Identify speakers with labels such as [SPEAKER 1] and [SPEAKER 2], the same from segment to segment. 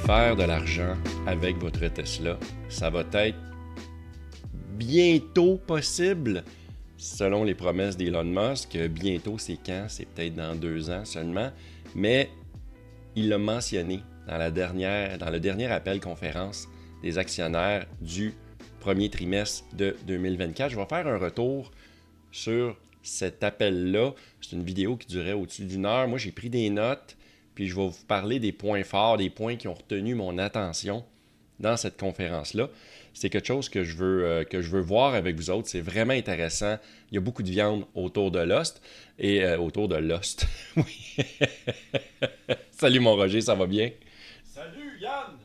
[SPEAKER 1] faire de l'argent avec votre Tesla. Ça va être bientôt possible, selon les promesses d'Elon Musk. Bientôt, c'est quand? C'est peut-être dans 2 ans seulement. Mais il l'a mentionné dans le dernier appel conférence des actionnaires du premier trimestre de 2024. Je vais faire un retour sur cet appel-là. C'est une vidéo qui durait au-dessus d'1 heure. Moi, j'ai pris des notes, puis je vais vous parler des points forts, des points qui ont retenu mon attention dans cette conférence-là. C'est quelque chose que je veux voir avec vous autres. C'est vraiment intéressant. Il y a beaucoup de viande autour de Lost et autour de Lost. Oui. Salut mon Roger, ça va bien?
[SPEAKER 2] Salut Yann!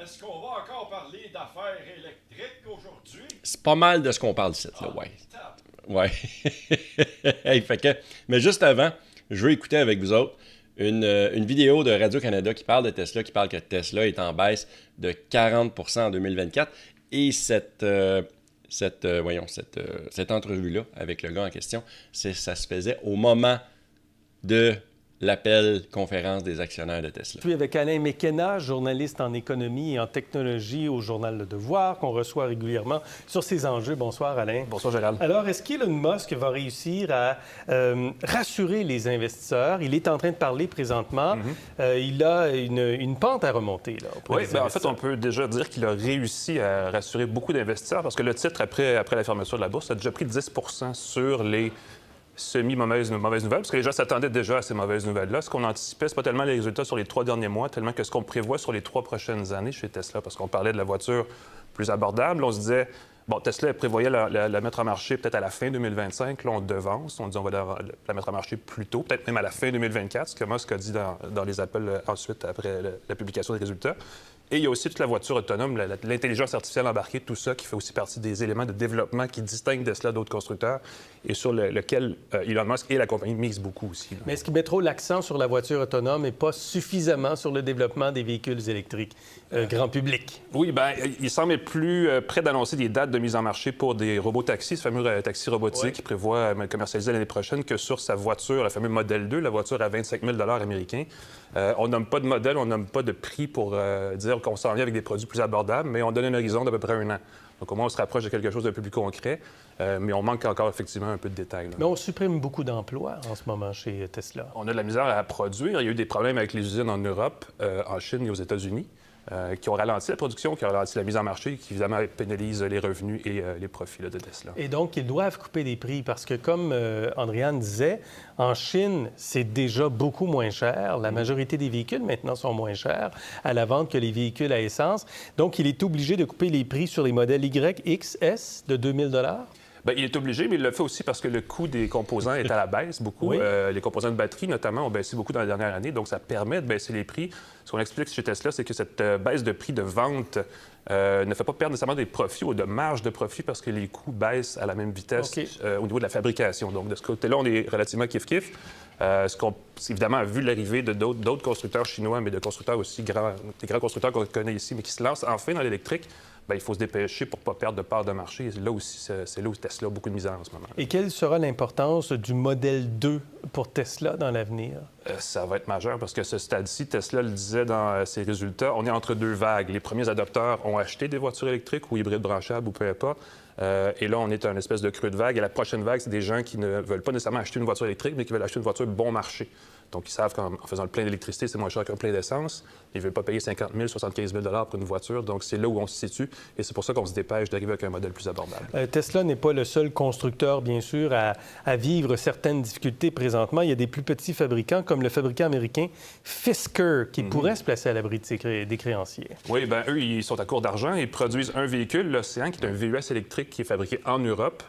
[SPEAKER 2] Est-ce qu'on va encore parler d'affaires électriques aujourd'hui?
[SPEAKER 1] C'est pas mal de ce qu'on parle ici, là, ouais. Ouais. Hey, mais juste avant, je veux écouter avec vous autres une vidéo de Radio-Canada qui parle de Tesla, qui parle que Tesla est en baisse de 40% en 2024. Et cette entrevue-là avec le gars en question, ça se faisait au moment de l'appel conférence des actionnaires de Tesla.
[SPEAKER 3] Je suis avec Alain McKenna, journaliste en économie et en technologie au journal Le Devoir, qu'on reçoit régulièrement sur ces enjeux. Bonsoir, Alain.
[SPEAKER 4] Bonsoir, Gérald.
[SPEAKER 3] Alors, est-ce qu'Elon Musk va réussir à rassurer les investisseurs? Il est en train de parler présentement. Il a une pente à remonter, là.
[SPEAKER 4] Oui, en fait, on peut déjà dire qu'il a réussi à rassurer beaucoup d'investisseurs parce que le titre, après la fermeture de la bourse, a déjà pris 10 sur les semi-mauvaises nouvelles, parce que les gens s'attendaient déjà à ces mauvaises nouvelles-là. Ce qu'on anticipait, c'est pas tellement les résultats sur les 3 derniers mois, tellement que ce qu'on prévoit sur les 3 prochaines années chez Tesla, parce qu'on parlait de la voiture plus abordable. On se disait, bon, Tesla prévoyait la mettre en marché peut-être à la fin 2025. Là, on devance. On dit on va la mettre en marché plus tôt, peut-être même à la fin 2024, ce que Musk a dit dans les appels ensuite, après la publication des résultats. Et il y a aussi toute la voiture autonome, l'intelligence artificielle embarquée, tout ça qui fait aussi partie des éléments de développement qui distinguent Tesla d'autres constructeurs et sur lequel Elon Musk et la compagnie misent beaucoup aussi. Là.
[SPEAKER 3] Mais est-ce qu'il met trop l'accent sur la voiture autonome et pas suffisamment sur le développement des véhicules électriques grand public?
[SPEAKER 4] Oui, bien, il semble être plus près d'annoncer des dates de mise en marché pour des robotaxis, ce fameux taxi robotique qu'il prévoit commercialiser l'année prochaine, que sur sa voiture, la fameuse Model 2, la voiture à 25 000 américains. On nomme pas de modèle, on nomme pas de prix pour dire qu'on s'en vient avec des produits plus abordables, mais on donne un horizon d'à peu près 1 an. Donc, au moins, on se rapproche de quelque chose d'un peu plus concret, mais on manque encore effectivement un peu de détails. Là.
[SPEAKER 3] Mais on supprime beaucoup d'emplois en ce moment chez Tesla.
[SPEAKER 4] On a de la misère à produire. Il y a eu des problèmes avec les usines en Europe, en Chine et aux États-Unis, qui ont ralenti la production, qui ont ralenti la mise en marché, qui évidemment pénalisent les revenus et les profits là, de Tesla.
[SPEAKER 3] Et donc, ils doivent couper des prix parce que, comme Andréane disait, en Chine, c'est déjà beaucoup moins cher. La majorité des véhicules, maintenant, sont moins chers à la vente que les véhicules à essence. Donc, il est obligé de couper les prix sur les modèles Y, X, S de 2 000 $.
[SPEAKER 4] Bien, il est obligé, mais il le fait aussi parce que le coût des composants est à la baisse beaucoup.
[SPEAKER 3] Oui.
[SPEAKER 4] Les composants de batterie, notamment, ont baissé beaucoup dans la dernière année, donc ça permet de baisser les prix. Ce qu'on explique chez Tesla, c'est que cette baisse de prix de vente ne fait pas perdre nécésairement des profits ou de marge de profit parce que les coûts baissent à la même vitesse au niveau de la fabrication. Donc, de ce côté-là, on est relativement kiff-kiff. Ce qu'on, évidemment, a vu l'arrivée de d'autres constructeurs chinois, mais de constructeurs aussi grands, des grands constructeurs qu'on connaît ici, mais qui se lancent enfin dans l'électrique. Bien, il faut se dépêcher pour ne pas perdre de part de marché. Là aussi, c'est là où Tesla a beaucoup de misère en ce moment.
[SPEAKER 3] Et quelle sera l'importance du modèle 2 pour Tesla dans l'avenir?
[SPEAKER 4] Ça va être majeur parce que ce stade-ci, Tesla le disait dans ses résultats, on est entre 2 vagues. Les premiers adopteurs ont acheté des voitures électriques ou hybrides branchables ou peu importe. Et là, on est à une espèce de creux de vague. Et la prochaine vague, c'est des gens qui ne veulent pas nécessairement acheter une voiture électrique, mais qui veulent acheter une voiture bon marché. Donc, ils savent qu'en faisant le plein d'électricité, c'est moins cher qu'un plein d'essence. Ils ne veulent pas payer 50 000, 75 000 pour une voiture. Donc, c'est là où on se situe. Et c'est pour ça qu'on se dépêche d'arriver avec un modèle plus abordable.
[SPEAKER 3] Tesla n'est pas le seul constructeur, bien sûr, à vivre certaines difficultés présentement. Il y a des plus petits fabricants, comme le fabricant américain Fisker, qui pourrait se placer à l'abri de des créanciers.
[SPEAKER 4] Oui, bien, eux, ils sont à court d'argent. Ils produisent un véhicule, l'Océan, qui est un VUS électrique qui est fabriqué en Europe.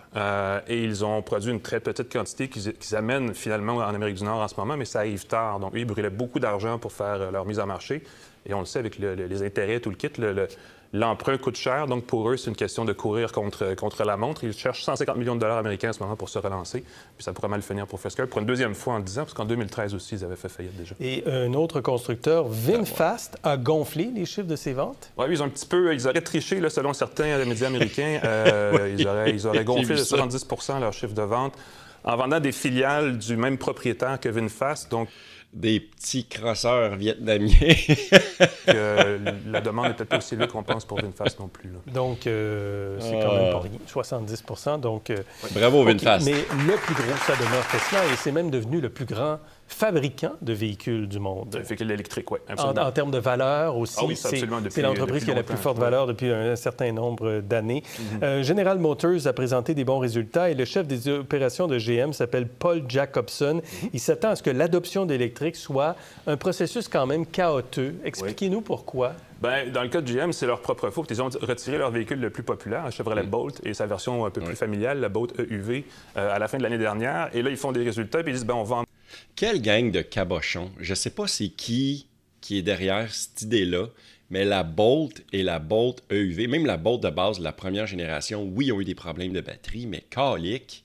[SPEAKER 4] Et ils ont produit une très petite quantité qu'ils amènent finalement en Amérique du Nord en ce moment, mais ça arrive tard. Donc, eux, ils brûlaient beaucoup d'argent pour faire leur mise en marché. Et on le sait, avec les intérêts, tout le kit, l'emprunt coûte cher. Donc, pour eux, c'est une question de courir contre la montre. Ils cherchent 150 millions de dollars américains en ce moment pour se relancer. Puis ça pourrait mal finir pour Fisker pour une deuxième fois en 10 ans, parce qu'en 2013 aussi, ils avaient fait faillite déjà.
[SPEAKER 3] Et un autre constructeur, VinFast, a gonflé les chiffres de ses ventes?
[SPEAKER 4] Oui, ils ont un petit peu... Ils auraient triché, là, selon certains médias américains. Ils auraient gonflé de 70 leur chiffre de vente en vendant des filiales du même propriétaire que VinFast. Donc,
[SPEAKER 1] des petits crosseurs vietnamiens.
[SPEAKER 4] Que la demande n'est peut-être pas aussi élevée qu'on pense pour VinFast non plus. Là.
[SPEAKER 3] Donc, c'est quand même pas rien. 70 donc,
[SPEAKER 1] Bravo,
[SPEAKER 3] okay.
[SPEAKER 1] VinFast.
[SPEAKER 3] Mais le plus gros, ça demeure Tesla, et c'est même devenu le plus grand fabricant de véhicules du monde.
[SPEAKER 4] De véhicules électriques, oui, absolument.
[SPEAKER 3] En termes de valeur aussi,
[SPEAKER 4] oui, c'est
[SPEAKER 3] l'entreprise qui a la plus forte valeur depuis un certain nombre d'années. General Motors a présenté des bons résultats et le chef des opérations de GM s'appelle Paul Jacobson. Il s'attend à ce que l'adoption d'électrique soit un processus quand même chaotique. Expliquez-nous pourquoi.
[SPEAKER 4] Bien, dans le cas de GM, c'est leur propre faute. Ils ont retiré leur véhicule le plus populaire, la Chevrolet Bolt, et sa version un peu plus familiale, la Bolt EUV, à la fin de l'année dernière. Et là, ils font des résultats et ils disent, bien, on va en...
[SPEAKER 1] Quelle gang de cabochons. Je sais pas c'est qui est derrière cette idée-là, mais la Bolt et la Bolt EUV, même la Bolt de base de la première génération, oui, ont eu des problèmes de batterie, mais calique,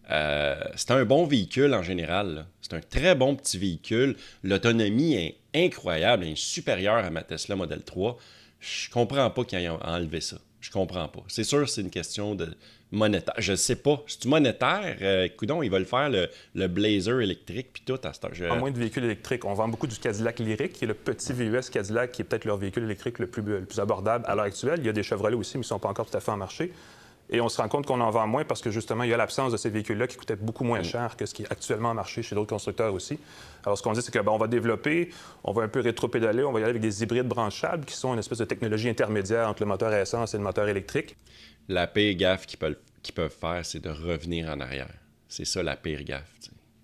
[SPEAKER 1] c'est un bon véhicule en général. Là. C'est un très bon petit véhicule. L'autonomie est incroyable, elle est supérieure à ma Tesla Model 3. Je comprends pas qu'ils aient enlevé ça. Je comprends pas. C'est sûr c'est une question de monétaire. Je sais pas. C'est-tu monétaire? Coudon, ils veulent faire le Blazer électrique puis tout à cette heure.
[SPEAKER 4] En moins de véhicules électriques. On vend beaucoup du Cadillac Lyriq, qui est le petit VUS Cadillac, qui est peut-être leur véhicule électrique le plus abordable à l'heure actuelle. Il y a des Chevrolet aussi, mais ils ne sont pas encore tout à fait en marché. Et on se rend compte qu'on en vend moins parce que, justement, il y a l'absence de ces véhicules-là qui coûtaient beaucoup moins cher que ce qui est actuellement en marché chez d'autres constructeurs aussi. Alors, ce qu'on dit, c'est que on va développer, on va un peu rétro-pédaler, on va y aller avec des hybrides branchables qui sont une espèce de technologie intermédiaire entre le moteur à essence et le moteur électrique.
[SPEAKER 1] La pire gaffe qu'ils peuvent faire, c'est de revenir en arrière. C'est ça la pire gaffe.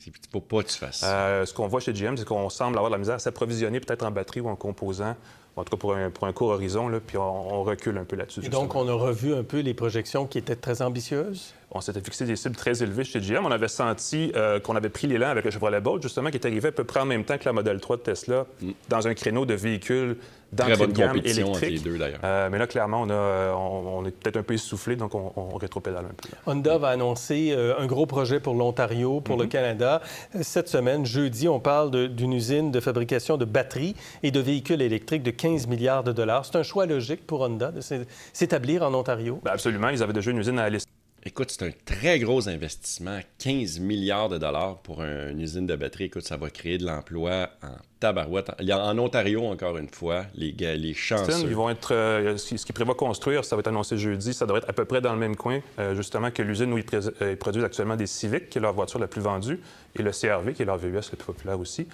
[SPEAKER 1] Il ne faut pas que tu fasses ça.
[SPEAKER 4] Ce qu'on voit chez GM, c'est qu'on semble avoir de la misère à s'approvisionner peut-être en batterie ou en composants, en tout cas pour un court horizon, là, puis on recule un peu là-dessus.
[SPEAKER 3] Et donc, on a revu un peu les projections qui étaient très ambitieuses?
[SPEAKER 4] On s'était fixé des cibles très élevées chez GM. On avait senti qu'on avait pris l'élan avec le Chevrolet Bolt, justement, qui est arrivé à peu près en même temps que la Model 3 de Tesla, dans un créneau de véhicules d'entrée de gamme électrique.
[SPEAKER 1] Entre les deux, d'ailleurs.
[SPEAKER 4] Mais là, clairement, on est peut-être un peu essoufflé, donc on rétropédale un peu.
[SPEAKER 3] Honda va annoncer un gros projet pour l'Ontario, pour le Canada. Cette semaine, jeudi, on parle d'une usine de fabrication de batteries et de véhicules électriques de 15 milliards de dollars. C'est un choix logique pour Honda de s'établir en Ontario?
[SPEAKER 4] Bien, absolument. Ils avaient déjà une usine à Alice.
[SPEAKER 1] Écoute, c'est un très gros investissement, 15 milliards de dollars pour une usine de batterie. Écoute, ça va créer de l'emploi en tabarouette. En Ontario, encore une fois, les chanceux.
[SPEAKER 4] Ils vont être, ce qu'ils prévoient construire, ça va être annoncé jeudi, ça devrait être à peu près dans le même coin, justement, que l'usine où ils produisent actuellement des Civic, qui est leur voiture la plus vendue, et le CR-V, qui est leur VUS le plus populaire aussi.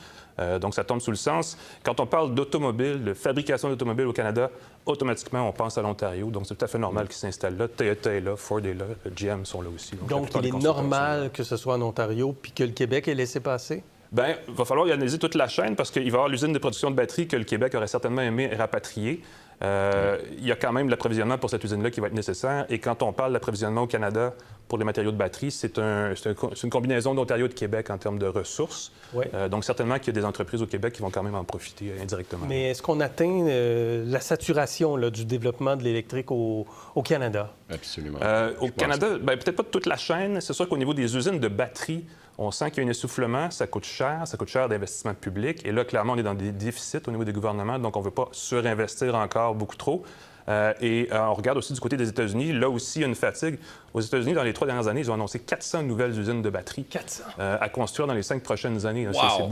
[SPEAKER 4] Donc, ça tombe sous le sens. Quand on parle d'automobile, de fabrication d'automobiles au Canada, automatiquement, on pense à l'Ontario. Donc, c'est tout à fait normal qu'ils s'installent là. Toyota est là, Ford est là, GM sont là aussi.
[SPEAKER 3] Donc il est normal que ce soit en Ontario puis que le Québec ait laissé passer?
[SPEAKER 4] Bien, il va falloir y analyser toute la chaîne parce qu'il va y avoir l'usine de production de batteries que le Québec aurait certainement aimé rapatrier. Il y a quand même l'approvisionnement pour cette usine-là qui va être nécessaire. Et quand on parle d'approvisionnement au Canada pour les matériaux de batterie, c'est une combinaison d'Ontario et de Québec en termes de ressources.
[SPEAKER 3] Oui.
[SPEAKER 4] Donc, certainement qu'il y a des entreprises au Québec qui vont quand même en profiter indirectement.
[SPEAKER 3] Mais est-ce qu'on atteint la saturation là, du développement de l'électrique au Canada?
[SPEAKER 1] Absolument.
[SPEAKER 4] Au Canada, peut-être pas toute la chaîne. C'est sûr qu'au niveau des usines de batterie, on sent qu'il y a un essoufflement, ça coûte cher d'investissement public. Et là, clairement, on est dans des déficits au niveau des gouvernements, donc on ne veut pas surinvestir encore beaucoup trop. On regarde aussi du côté des États-Unis. Là aussi, il y a une fatigue. Aux États-Unis, dans les 3 dernières années, ils ont annoncé 400 nouvelles usines de batterie
[SPEAKER 3] 400.
[SPEAKER 4] À construire dans les 5 prochaines années.
[SPEAKER 1] Wow.
[SPEAKER 4] C'est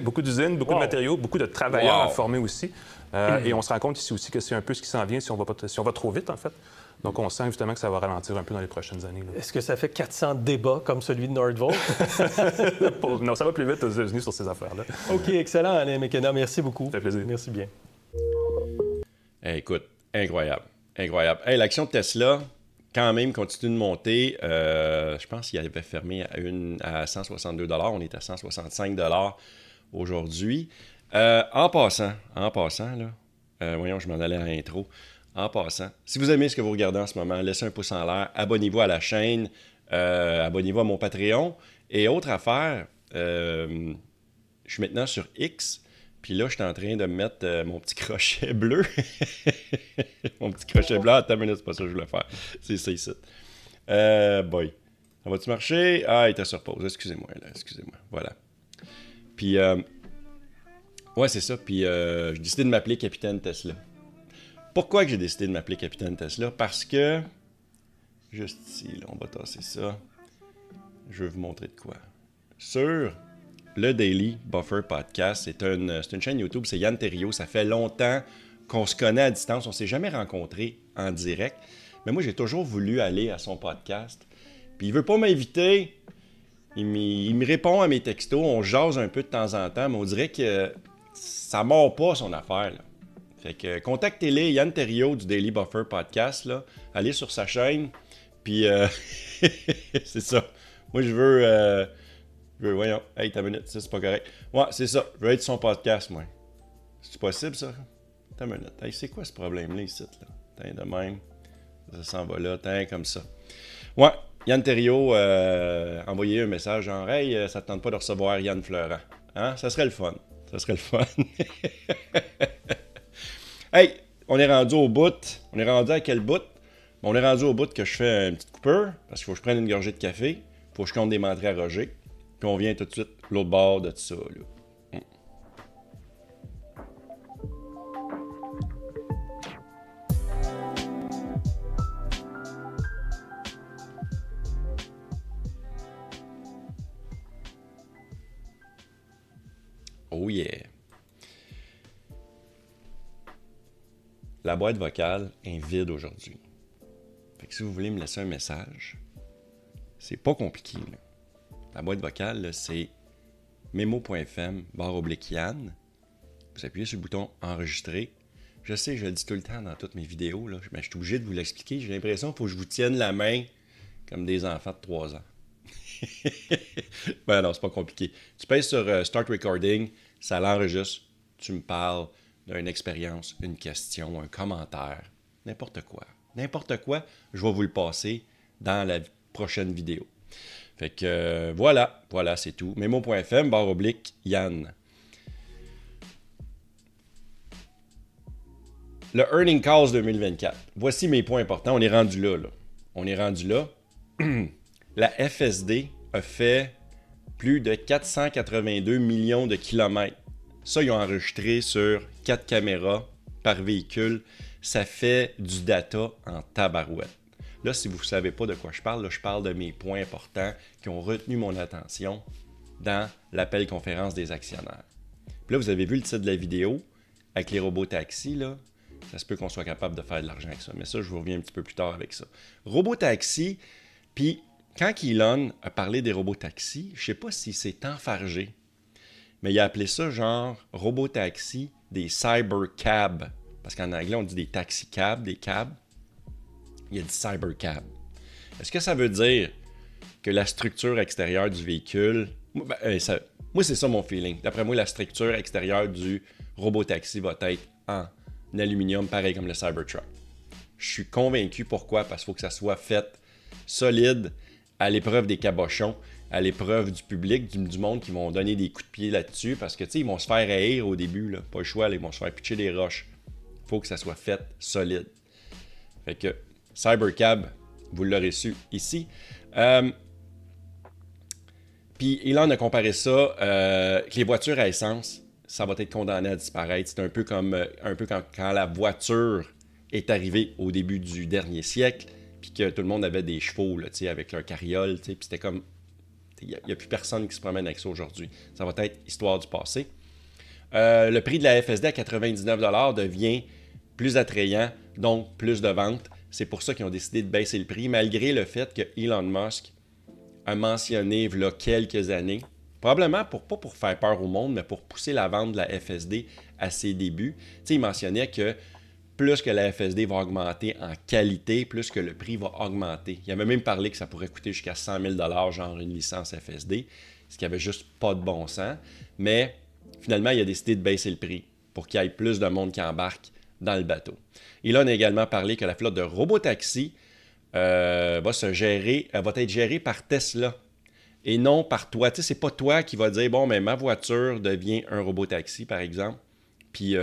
[SPEAKER 4] beaucoup d'usines, beaucoup de matériaux, beaucoup de travailleurs à former aussi. Et on se rend compte ici aussi que c'est un peu ce qui s'en vient si on va trop vite, en fait. Donc, on sent justement que ça va ralentir un peu dans les prochaines années. Là.
[SPEAKER 3] Est-ce que ça fait 400 débats comme celui de Nordvolt?
[SPEAKER 4] Non, ça va plus vite aux États-Unis sur ces affaires-là.
[SPEAKER 3] OK, excellent, Alain McKenna. Merci beaucoup.
[SPEAKER 4] Ça fait plaisir.
[SPEAKER 3] Merci bien.
[SPEAKER 1] Hey, écoute, incroyable. Incroyable. Hey, l'action de Tesla, quand même, continue de monter. Je pense qu'il avait fermé à 162 $. On est à 165 $ aujourd'hui. En passant, là, voyons, je m'en allais à l'intro. En passant, si vous aimez ce que vous regardez en ce moment, laissez un pouce en l'air, abonnez-vous à la chaîne, abonnez-vous à mon Patreon. Et autre affaire, je suis maintenant sur X, puis là, je suis en train de mettre mon petit crochet bleu. Mon petit crochet bleu, attends une minute, c'est pas ça que je voulais faire. C'est ça ici. Boy. Ça va-tu marcher? Ah, il était sur pause. Excusez-moi, Voilà. Puis, ouais, c'est ça. Puis, j'ai décidé de m'appeler Capitaine Tesla. Pourquoi que j'ai décidé de m'appeler Capitaine Tesla? Parce que, juste ici, là, on va tasser ça. Je veux vous montrer de quoi. Sur le Daily Buffer Podcast. C'est une chaîne YouTube, c'est Yann Terriot. Ça fait longtemps qu'on se connaît à distance. On ne s'est jamais rencontrés en direct. Mais moi, j'ai toujours voulu aller à son podcast. Puis il ne veut pas m'inviter. Il me répond à mes textos. On jase un peu de temps en temps, mais on dirait que ça ne mord pas son affaire, là. Fait que contactez-les, Yann Terriot du Daily Buffer Podcast, là. Allez sur sa chaîne, puis c'est ça. Moi, je veux voyons, hey, t'as une minute, ça, c'est pas correct. Ouais, c'est ça, je veux être son podcast, moi. C'est possible, ça? T'as une minute. Hey, c'est quoi ce problème-là, ici, là? T'as de même, ça s'en va là, t'as comme ça. Ouais, Yann Terriot, envoyez un message genre, hey, ça te tente pas de recevoir Yann Fleurant. Hein? Ça serait le fun. Ça serait le fun. Hey, on est rendu au bout. On est rendu à quel bout? On est rendu au bout que je fais une petite coupure, parce qu'il faut que je prenne une gorgée de café, il faut que je compte des mentrées à Roger, puis on vient tout de suite l'autre bord de tout ça, là. Oh yeah! La boîte vocale est vide aujourd'hui. Fait que si vous voulez me laisser un message, c'est pas compliqué, là. La boîte vocale, là, c'est memo.fm/Yann. Vous appuyez sur le bouton enregistrer. Je sais, je le dis tout le temps dans toutes mes vidéos, là, mais je suis obligé de vous l'expliquer. J'ai l'impression qu'il faut que je vous tienne la main comme des enfants de 3 ans. Ben non, c'est pas compliqué. Tu pèses sur Start Recording, ça l'enregistre, tu me parles d'une expérience, une question, un commentaire, n'importe quoi. N'importe quoi, je vais vous le passer dans la prochaine vidéo. Fait que voilà, c'est tout. Memo.fm/Yann. Le Earning Calls 2024. Voici mes points importants. On est rendu là. On est rendu là. La FSD a fait plus de 482 millions de kilomètres. Ça, ils ont enregistré sur 4 caméras par véhicule. Ça fait du data en tabarouette. Là, si vous ne savez pas de quoi je parle, là, je parle de mes points importants qui ont retenu mon attention dans l'appel conférence des actionnaires. Puis là, vous avez vu le titre de la vidéo avec les robots taxis, là. Ça se peut qu'on soit capable de faire de l'argent avec ça. Mais ça, je vous reviens un petit peu plus tard avec ça. Robots taxis, puis quand Elon a parlé des robots taxis, je ne sais pas s'il s'est enfargé, mais il a appelé ça genre robot taxi, des cybercab. Parce qu'en anglais, on dit des taxicabs, des cabs. Il a dit cybercab. Est-ce que ça veut dire que la structure extérieure du véhicule... moi, c'est ça mon feeling. D'après moi, la structure extérieure du robot taxi va être en aluminium, pareil comme le Cybertruck. Je suis convaincu. Pourquoi? Parce qu'il faut que ça soit fait solide, à l'épreuve des cabochons, à l'épreuve du public, du monde qui vont donner des coups de pied là-dessus, parce que, tu sais, ils vont se faire haïr au début, là. Pas le choix, là, ils vont se faire pitcher des roches. Il faut que ça soit fait solide. Fait que Cybercab, vous l'aurez su ici. Puis Elon a comparé ça, que les voitures à essence, ça va être condamné à disparaître. C'est un peu comme quand la voiture est arrivée au début du dernier siècle, puis que tout le monde avait des chevaux là, avec leur carriole, puis c'était comme... Il n'y a plus personne qui se promène avec ça aujourd'hui. Ça va être histoire du passé. Le prix de la FSD à 99 $ devient plus attrayant, donc plus de ventes. C'est pour ça qu'ils ont décidé de baisser le prix, malgré le fait que Elon Musk a mentionné il y a quelques années, probablement pas pour faire peur au monde, mais pour pousser la vente de la FSD à ses débuts. Tu sais, il mentionnait que plus que la FSD va augmenter en qualité, plus que le prix va augmenter. Il avait même parlé que ça pourrait coûter jusqu'à 100 000 $, genre une licence FSD, ce qui avait juste pas de bon sens. Mais finalement, il a décidé de baisser le prix pour qu'il y ait plus de monde qui embarque dans le bateau. Elon a également parlé que la flotte de robotaxis va être gérée par Tesla et non par toi. Tu sais, c'est pas toi qui va dire, bon, mais ma voiture devient un robotaxi, par exemple, puis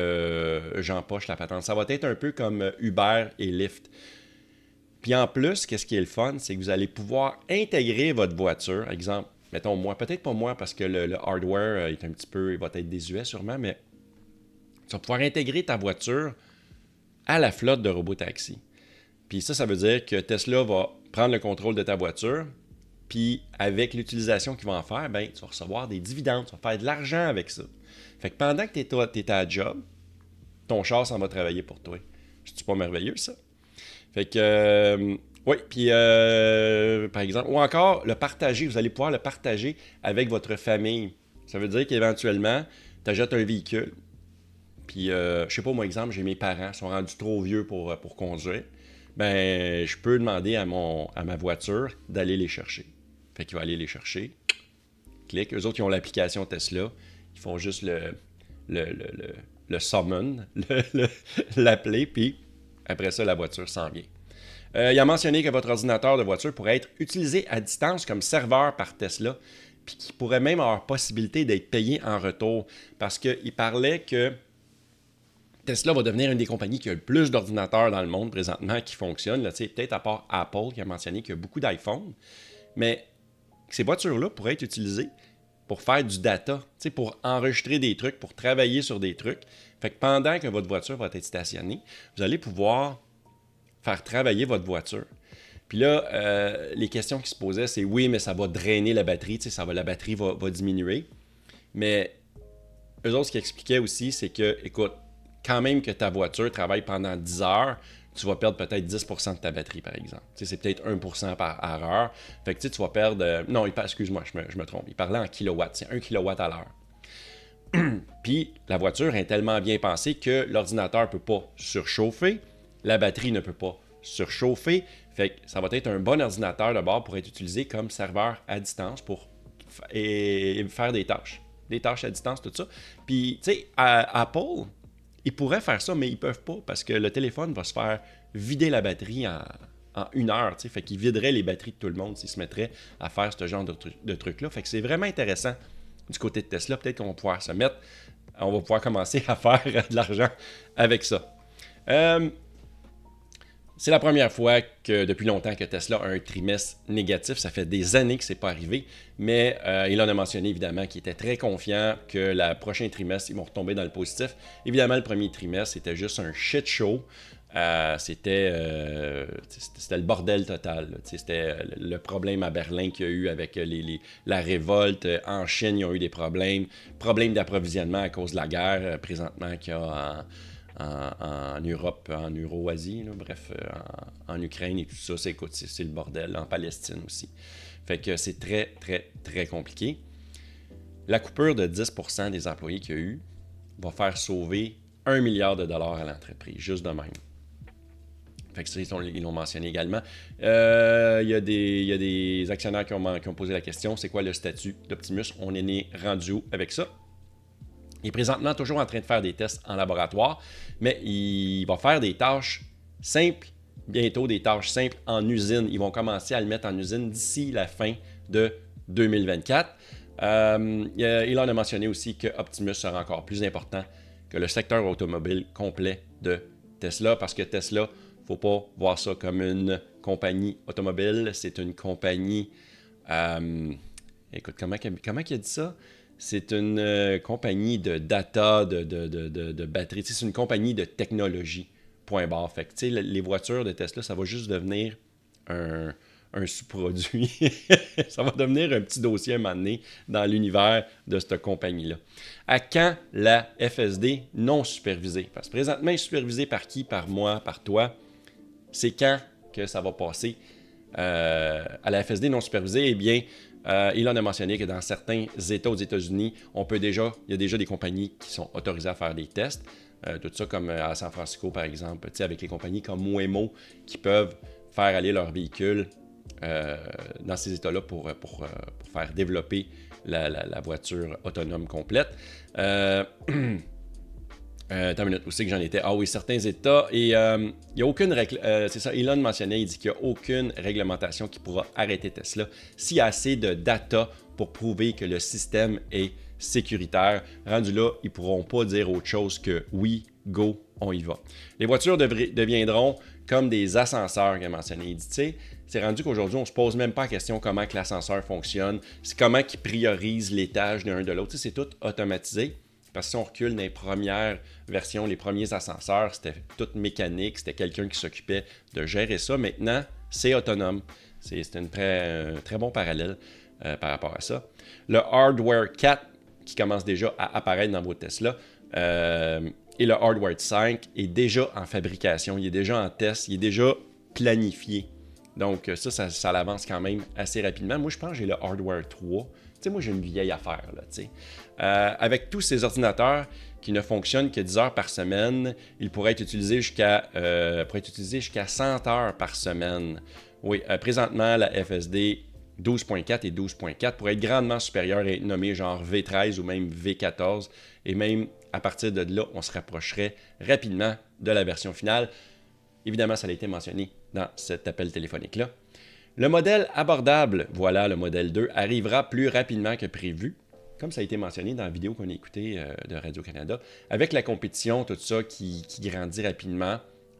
[SPEAKER 1] j'empoche la patente. Ça va être un peu comme Uber et Lyft. Puis en plus, qu'est-ce qui est le fun, c'est que vous allez pouvoir intégrer votre voiture. Exemple, mettons moi, peut-être pas moi parce que le hardware est un petit peu, il va être désuet sûrement, mais tu vas pouvoir intégrer ta voiture à la flotte de robotaxi. Puis ça veut dire que Tesla va prendre le contrôle de ta voiture, Puis avec l'utilisation qu'ils vont en faire, ben, tu vas recevoir des dividendes, tu vas faire de l'argent avec ça. Fait que pendant que tu es à la job, ton char s'en va travailler pour toi. C'est-tu pas merveilleux, ça? Fait que, oui, puis par exemple, ou encore le partager, vous allez pouvoir le partager avec votre famille. Ça veut dire qu'éventuellement, tu achètes un véhicule, puis je sais pas, moi, exemple, j'ai mes parents, sont rendus trop vieux pour conduire. Ben, je peux demander à ma voiture d'aller les chercher. Fait qu'il va aller les chercher. Clique. Eux autres, ils ont l'application Tesla. Ils font juste le summon, l'appeler, puis après ça, la voiture s'en vient. Il a mentionné que votre ordinateur de voiture pourrait être utilisé à distance comme serveur par Tesla, puis qu'il pourrait même avoir possibilité d'être payé en retour, parce qu'il parlait que Tesla va devenir une des compagnies qui a le plus d'ordinateurs dans le monde présentement qui fonctionnent. Peut-être à part Apple qui a mentionné qu'il y a beaucoup d'iPhone, mais ces voitures-là pourraient être utilisées pour faire du data, pour enregistrer des trucs, pour travailler sur des trucs. Fait que pendant que votre voiture va être stationnée, vous allez pouvoir faire travailler votre voiture. Puis là, les questions qui se posaient, c'est oui, mais ça va drainer la batterie, la batterie va diminuer. Mais eux autres, ce qu'ils expliquaient aussi, c'est que, écoute, quand même que ta voiture travaille pendant 10 heures, tu vas perdre peut-être 10% de ta batterie, par exemple. C'est peut-être 1% par heure. Fait que tu vas perdre... non, excuse-moi, je me trompe. Il parlait en kilowatts. C'est 1 kilowatt à l'heure. Puis, la voiture est tellement bien pensée que l'ordinateur ne peut pas surchauffer, la batterie ne peut pas surchauffer. Fait que ça va être un bon ordinateur de bord pour être utilisé comme serveur à distance pour faire des tâches à distance, tout ça. Puis, tu sais, Apple... Ils pourraient faire ça, mais ils ne peuvent pas parce que le téléphone va se faire vider la batterie en 1 heure. Fait qu'ils videraient les batteries de tout le monde s'ils se mettraient à faire ce genre de trucs-là. Fait que c'est vraiment intéressant du côté de Tesla. Peut-être qu'on va pouvoir on va pouvoir commencer à faire de l'argent avec ça. C'est la première fois que depuis longtemps que Tesla a un trimestre négatif. Ça fait des années que ce n'est pas arrivé. Mais il en a mentionné évidemment qu'il était très confiant que le prochain trimestre, ils vont retomber dans le positif. Évidemment, le premier trimestre, c'était juste un shit show. C'était le bordel total. C'était le problème à Berlin qu'il y a eu avec la révolte. En Chine, ils ont eu des problèmes. Problèmes d'approvisionnement à cause de la guerre présentement qu'il y a en Europe, en Euro-Asie, bref, en Ukraine et tout ça, c'est le bordel, en Palestine aussi. Fait que c'est très, très, très compliqué. La coupure de 10% des employés qu'il y a eu va faire sauver 1 milliard de dollars à l'entreprise, juste de même. Fait que ça, ils l'ont mentionné également. Il y a des actionnaires qui ont posé la question, c'est quoi le statut d'Optimus? On est rendu où avec ça? Il est présentement toujours en train de faire des tests en laboratoire, mais il va faire des tâches simples, bientôt des tâches simples en usine. Ils vont commencer à le mettre en usine d'ici la fin de 2024. Il en a mentionné aussi que Optimus sera encore plus important que le secteur automobile complet de Tesla, parce que Tesla, il ne faut pas voir ça comme une compagnie automobile, c'est une compagnie... écoute, comment il a dit ça? C'est une compagnie de data, de batterie. C'est une compagnie de technologie, point barre. Fait que, les voitures de Tesla, ça va juste devenir un sous-produit. Ça va devenir un petit dossier à un moment donné dans l'univers de cette compagnie-là. À quand la FSD non supervisée? Parce que présentement, elle est supervisée par qui? Par moi, par toi. C'est quand que ça va passer à la FSD non supervisée? Eh bien, Elon a mentionné que dans certains États aux États-Unis, il y a déjà des compagnies qui sont autorisées à faire des tests. Tout ça comme à San Francisco, par exemple, avec les compagnies comme Waymo qui peuvent faire aller leurs véhicules dans ces États-là pour faire développer la voiture autonome complète. Attends une minute aussi que j'en étais. Ah oui, certains États. Et il n'y a aucune c'est ça, Elon mentionnait, il dit qu'il n'y a aucune réglementation qui pourra arrêter Tesla s'il y a assez de data pour prouver que le système est sécuritaire. Rendu là, ils ne pourront pas dire autre chose que oui, go, on y va. Les voitures deviendront comme des ascenseurs, qu'il a mentionné. Il dit, tu sais, c'est rendu qu'aujourd'hui, on ne se pose même pas la question comment que l'ascenseur fonctionne, c'est comment il priorise l'étage d'un de l'autre. Tu sais, c'est tout automatisé. Parce que si on recule dans les premières versions, les premiers ascenseurs, c'était tout mécanique, c'était quelqu'un qui s'occupait de gérer ça. Maintenant, c'est autonome. C'est un très bon parallèle par rapport à ça. Le Hardware 4 qui commence déjà à apparaître dans vos Tesla et le Hardware 5 est déjà en fabrication, il est déjà en test, il est déjà planifié. Donc ça l'avance quand même assez rapidement. Moi, je pense que j'ai le Hardware 3. Tu sais, moi, j'ai une vieille affaire, là, tu sais. Avec tous ces ordinateurs qui ne fonctionnent que 10 heures par semaine, ils pourraient être utilisés jusqu'à 100 heures par semaine. Oui, présentement, la FSD 12.4 et 12.4 pourraient être grandement supérieurs et être nommés genre V13 ou même V14. Et même à partir de là, on se rapprocherait rapidement de la version finale. Évidemment, ça a été mentionné dans cet appel téléphonique-là. Le modèle abordable, voilà le modèle 2, arrivera plus rapidement que prévu, comme ça a été mentionné dans la vidéo qu'on a écoutée de Radio-Canada, avec la compétition, tout ça qui grandit rapidement.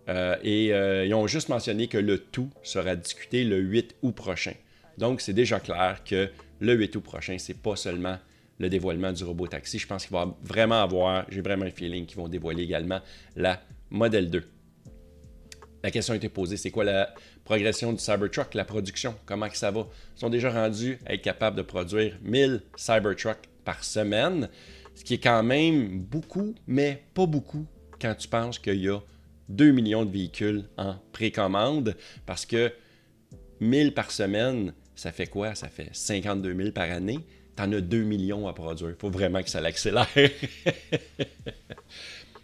[SPEAKER 1] Ils ont juste mentionné que le tout sera discuté le 8 août prochain. Donc, c'est déjà clair que le 8 août prochain, c'est pas seulement le dévoilement du robot taxi. Je pense qu'il va vraiment j'ai vraiment un feeling qu'ils vont dévoiler également la modèle 2. La question a été posée, c'est quoi la progression du Cybertruck, la production? Comment que ça va? Ils sont déjà rendus à être capables de produire 1000 Cybertrucks par semaine, ce qui est quand même beaucoup, mais pas beaucoup quand tu penses qu'il y a 2 millions de véhicules en précommande, parce que 1000 par semaine, ça fait quoi? Ça fait 52 000 par année. Tu en as 2 millions à produire. Il faut vraiment que ça l'accélère.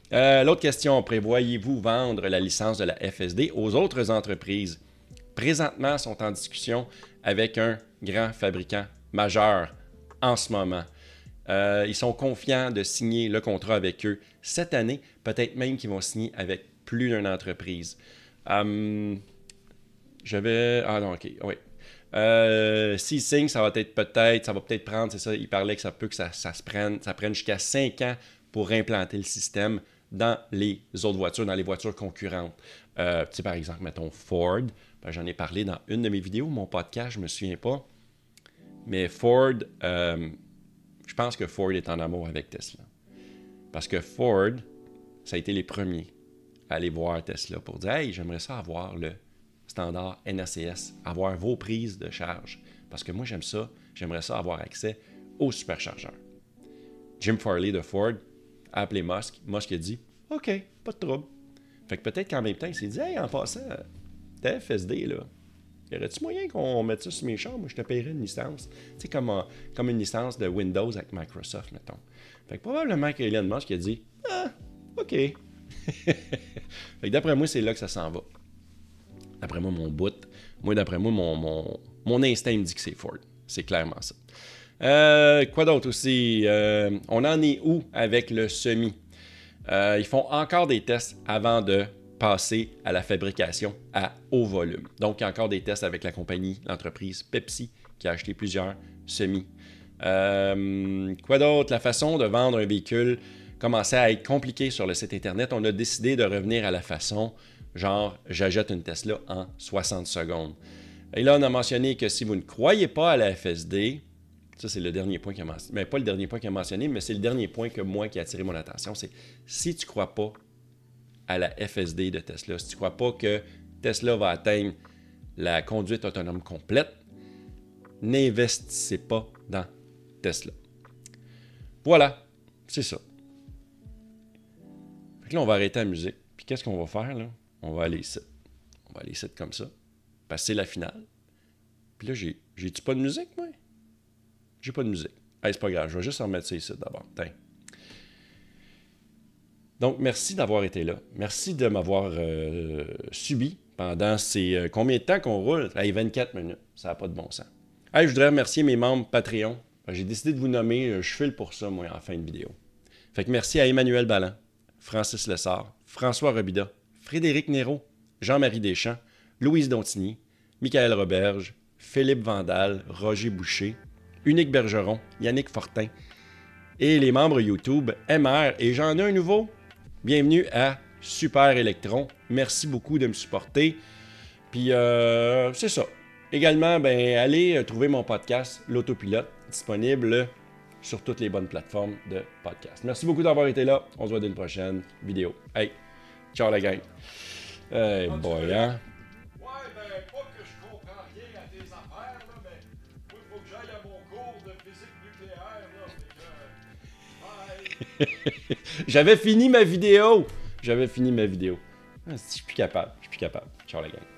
[SPEAKER 1] L'autre question, prévoyez-vous vendre la licence de la FSD aux autres entreprises? Présentement, sont en discussion avec un grand fabricant majeur en ce moment. Ils sont confiants de signer le contrat avec eux cette année, peut-être même qu'ils vont signer avec plus d'une entreprise. Ah non, ok, oui. S'ils signent, ça va peut-être prendre, c'est ça, il parlait que ça peut que ça prenne jusqu'à 5 ans pour implanter le système dans les autres voitures, dans les voitures concurrentes. Tu sais, par exemple, mettons Ford, j'en ai parlé dans une de mes vidéos, mon podcast, je ne me souviens pas, mais Ford, je pense que Ford est en amour avec Tesla. Parce que Ford, ça a été les premiers à aller voir Tesla pour dire « Hey, j'aimerais ça avoir le standard NACS, avoir vos prises de charge. Parce que moi, j'aime ça, j'aimerais ça avoir accès aux superchargeurs. » Jim Farley de Ford a appelé Musk. Musk a dit « OK, pas de trouble. » Fait que peut-être qu'en même temps, il s'est dit « Hey, en passant, ta FSD, là, y aurait-tu moyen qu'on mette ça sur mes chars? Moi, je te paierais une licence. » Tu sais, comme une licence de Windows avec Microsoft, mettons. Fait que probablement qu'Elon Musk a dit « Ah, OK. » Fait que d'après moi, c'est là que ça s'en va. D'après moi, d'après moi, mon instinct me dit que c'est Ford. C'est clairement ça. Quoi d'autre aussi? On en est où avec le semi? Ils font encore des tests avant de passer à la fabrication à haut volume. Donc, il y a encore des tests avec l'entreprise Pepsi qui a acheté plusieurs semis. Quoi d'autre? La façon de vendre un véhicule commençait à être compliquée sur le site Internet. On a décidé de revenir à la façon genre, j'achète une Tesla en 60 secondes. Et là, on a mentionné que si vous ne croyez pas à la FSD, ça, c'est le dernier point qu'il a mentionné. Mais pas le dernier point qu'il a mentionné, mais c'est le dernier point qui a attiré mon attention. C'est si tu ne crois pas à la FSD de Tesla, si tu ne crois pas que Tesla va atteindre la conduite autonome complète, n'investissez pas dans Tesla. Voilà, c'est ça. Fait que là, on va arrêter la musique. Puis qu'est-ce qu'on va faire, là? On va aller ici. On va aller ici comme ça. Passer la finale. Puis là, j'ai-tu pas de musique, moi? J'ai pas de musique. Hey, c'est pas grave, je vais juste en remettre ça ici d'abord. Tiens. Donc, merci d'avoir été là. Merci de m'avoir subi pendant ces... combien de temps qu'on roule? Hey, 24 minutes. Ça n'a pas de bon sens. Hey, je voudrais remercier mes membres Patreon. J'ai décidé de vous nommer, je file pour ça, moi, en fin de vidéo. Fait que merci à Emmanuel Balland, Francis Lessard, François Robida, Frédéric Néraud, Jean-Marie Deschamps, Louise Dontigny, Michael Roberge, Philippe Vandal, Roger Boucher, Unique Bergeron, Yannick Fortin et les membres YouTube MR. Et j'en ai un nouveau. Bienvenue à Super Electron. Merci beaucoup de me supporter. Puis c'est ça. Également, allez trouver mon podcast, L'Autopilote, disponible sur toutes les bonnes plateformes de podcast. Merci beaucoup d'avoir été là. On se voit dans une prochaine vidéo. Hey, ciao la gang. Hey boy, hein?
[SPEAKER 2] Ouais, pas que je comprends rien à tes
[SPEAKER 1] J'avais fini ma vidéo. Ah, je suis plus capable. Ciao la gang.